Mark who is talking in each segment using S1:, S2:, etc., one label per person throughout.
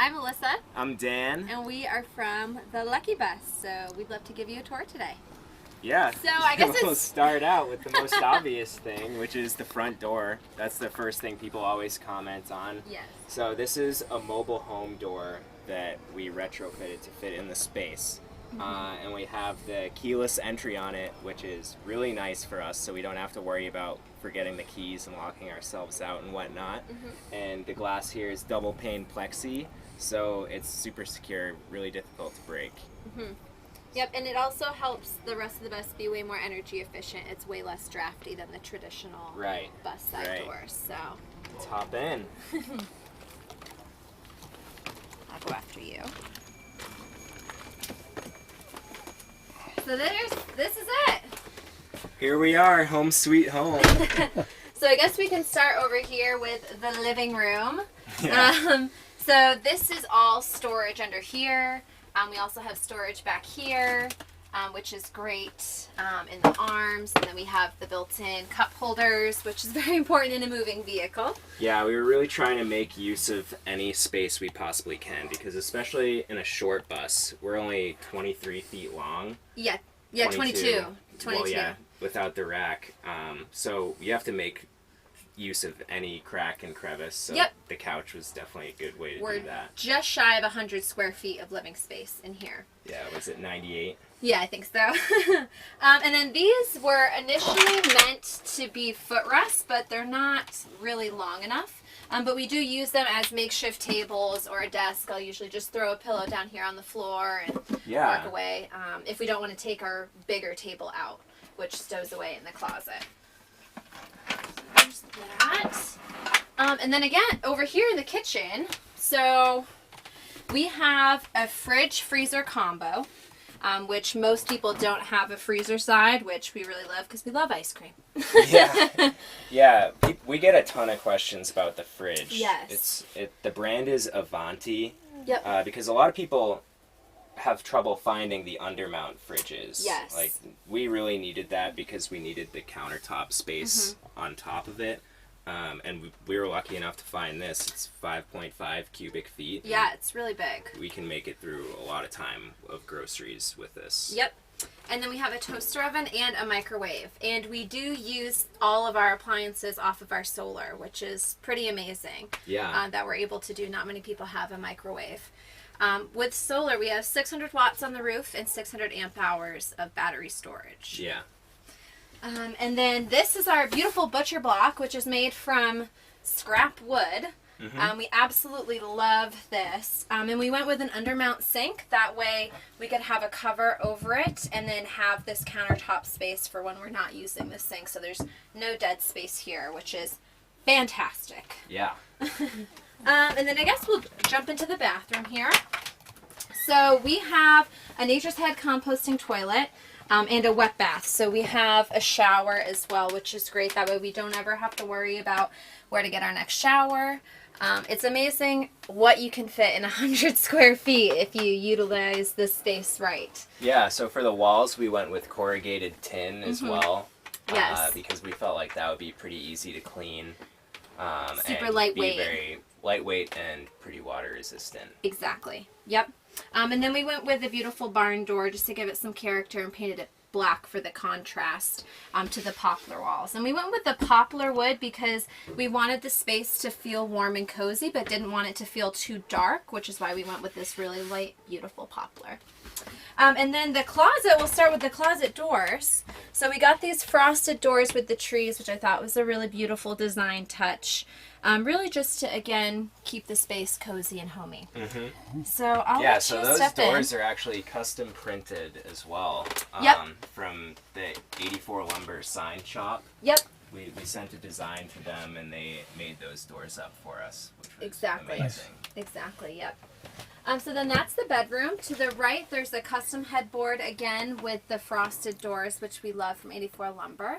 S1: I'm Alyssa.
S2: I'm Dan.
S1: And we are from the Lucky Bus, so we'd love to give you a tour today.
S2: Yeah.
S1: So I guess
S2: we'll start out with the most obvious thing, which is the front door. That's the first thing people always comment on.
S1: Yes.
S2: So this is a mobile home door that we retrofitted to fit in the space. And we have the keyless entry on it, which is really nice for us, so we don't have to worry about forgetting the keys and locking ourselves out and whatnot. And the glass here is double pane plexi, so it's super secure, really difficult to break.
S1: Yep, and it also helps the rest of the bus be way more energy efficient. It's way less drafty than the traditional bus side doors. So
S2: let's hop in.
S1: I'll go after you. So this is it.
S2: Here we are, home sweet home.
S1: So I guess we can start over here with the living room.
S2: Yeah.
S1: So this is all storage under here. We also have storage back here, which is great in the arms. And then we have the built-in cup holders, which is very important in a moving vehicle.
S2: Yeah, we were really trying to make use of any space we possibly can, because especially in a short bus, we're only 23 feet long.
S1: Yeah, 22.
S2: Well, yeah, without the rack. So you have to make use of any crack and crevice. So the couch was definitely a good way to do that.
S1: Just shy of 100 square feet of living space in here.
S2: Yeah, was it 98?
S1: Yeah, I think so. And then these were initially meant to be footrests, but they're not really long enough. But we do use them as makeshift tables or a desk. I'll usually just throw a pillow down here on the floor and work away if we don't want to take our bigger table out, which stows away in the closet. There's that. And then again, over here in the kitchen, so we have a fridge-freezer combo, which most people don't have a freezer side, which we really love because we love ice cream.
S2: Yeah, we get a ton of questions about the fridge.
S1: Yes.
S2: The brand is Avanti.
S1: Yep.
S2: Because a lot of people have trouble finding the undermount fridges.
S1: Yes.
S2: Like, we really needed that because we needed the countertop space on top of it. And we were lucky enough to find this. It's 5.5 cubic feet.
S1: Yeah, it's really big.
S2: We can make it through a lot of time of groceries with this.
S1: Yep. And then we have a toaster oven and a microwave. And we do use all of our appliances off of our solar, which is pretty amazing.
S2: Yeah.
S1: That we're able to do. Not many people have a microwave. With solar, we have 600 watts on the roof and 600 amp hours of battery storage.
S2: Yeah.
S1: And then this is our beautiful butcher block, which is made from scrap wood. We absolutely love this. And we went with an undermount sink. That way we could have a cover over it and then have this countertop space for when we're not using the sink. So there's no dead space here, which is fantastic.
S2: Yeah.
S1: And then I guess we'll jump into the bathroom here. So we have a Nature's Head composting toilet. And a wet bath. So we have a shower as well, which is great. That way we don't ever have to worry about where to get our next shower. It's amazing what you can fit in 100 square feet if you utilize the space right.
S2: Yeah, so for the walls, we went with corrugated tin as well.
S1: Yes.
S2: Because we felt like that would be pretty easy to clean.
S1: Super
S2: and
S1: lightweight.
S2: Be very lightweight and pretty water resistant.
S1: Exactly. Yep. And then we went with a beautiful barn door just to give it some character and painted it black for the contrast to the poplar walls. And we went with the poplar wood because we wanted the space to feel warm and cozy, but didn't want it to feel too dark, which is why we went with this really light, beautiful poplar. And then the closet, we'll start with the closet doors. So we got these frosted doors with the trees, which I thought was a really beautiful design touch. Really just to, again, keep the space cozy and homey. So I'll let you step in.
S2: Yeah, so those doors are actually custom printed as well. From the 84 Lumber sign shop.
S1: Yep.
S2: We sent a design to them, and they made those doors up for us, which was
S1: Exactly.
S2: amazing.
S1: Exactly, yep. So then that's the bedroom. To the right, there's a custom headboard, again, with the frosted doors, which we love from 84 Lumber.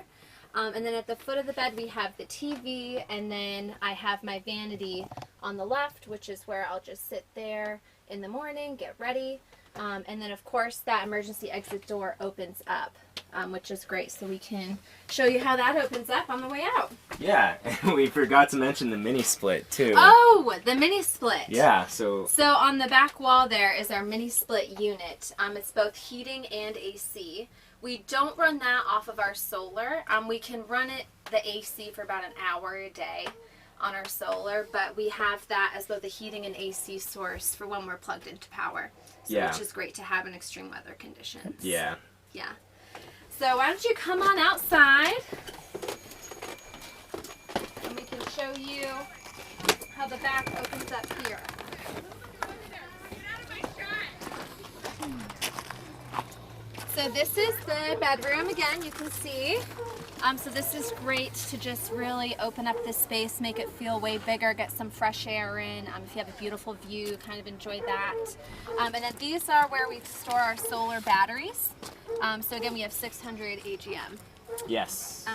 S1: And then at the foot of the bed, we have the TV, and then I have my vanity on the left, which is where I'll just sit there in the morning, get ready. And then, of course, that emergency exit door opens up which is great. So we can show you how that opens up on the way out.
S2: Yeah, and we forgot to mention the mini split too.
S1: Oh, the mini split.
S2: Yeah, so
S1: on the back wall there is our mini split unit. It's both heating and AC. We don't run that off of our solar. We can run the AC for about an hour a day on our solar, but we have that as both the heating and AC source for when we're plugged into power. So which is great to have in extreme weather conditions.
S2: Yeah.
S1: Yeah. So why don't you come on outside and we can show you how the back opens up here. So this is the bedroom again, you can see. So this is great to just really open up this space, make it feel way bigger, get some fresh air in. If you have a beautiful view, kind of enjoy that. And then these are where we store our solar batteries. So again, we have 600 AGM.
S2: yes.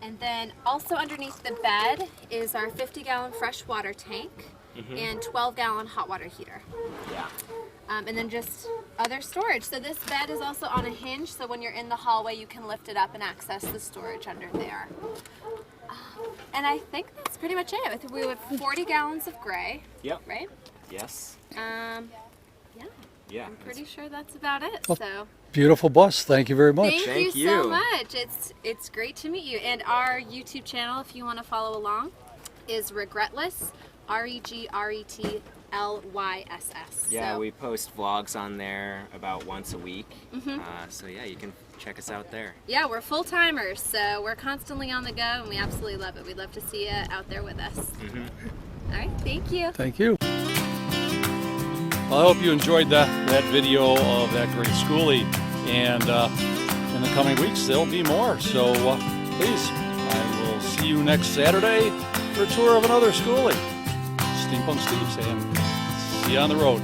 S1: And then also underneath the bed is our 50-gallon fresh water tank and 12-gallon hot water heater.
S2: Yeah.
S1: And then just other storage. So this bed is also on a hinge, so when you're in the hallway you can lift it up and access the storage under there. And I think that's pretty much it. We have 40 gallons of gray.
S2: Yep.
S1: Right?
S2: Yes.
S1: Yeah.
S2: Yeah.
S1: I'm pretty sure that's about it.
S3: Well,
S1: So
S3: Beautiful bus. Thank you very much.
S1: thank you
S2: you.
S1: so much. It's great to meet you. And our YouTube channel, if you want to follow along, is Regretless. REGRETLYSS.
S2: Yeah,
S1: So,
S2: we post vlogs on there about once a week. So yeah, you can check us out there.
S1: yeah, we're full timers, so we're constantly on the go, and we absolutely love it. We'd love to see you out there with us. All right, thank you.
S3: Thank you. Well, I hope you enjoyed that video of that great schoolie, and in the coming weeks there'll be more. So please, I will see you next Saturday for a tour of another schoolie. Steampunk Steve saying, see you on the road.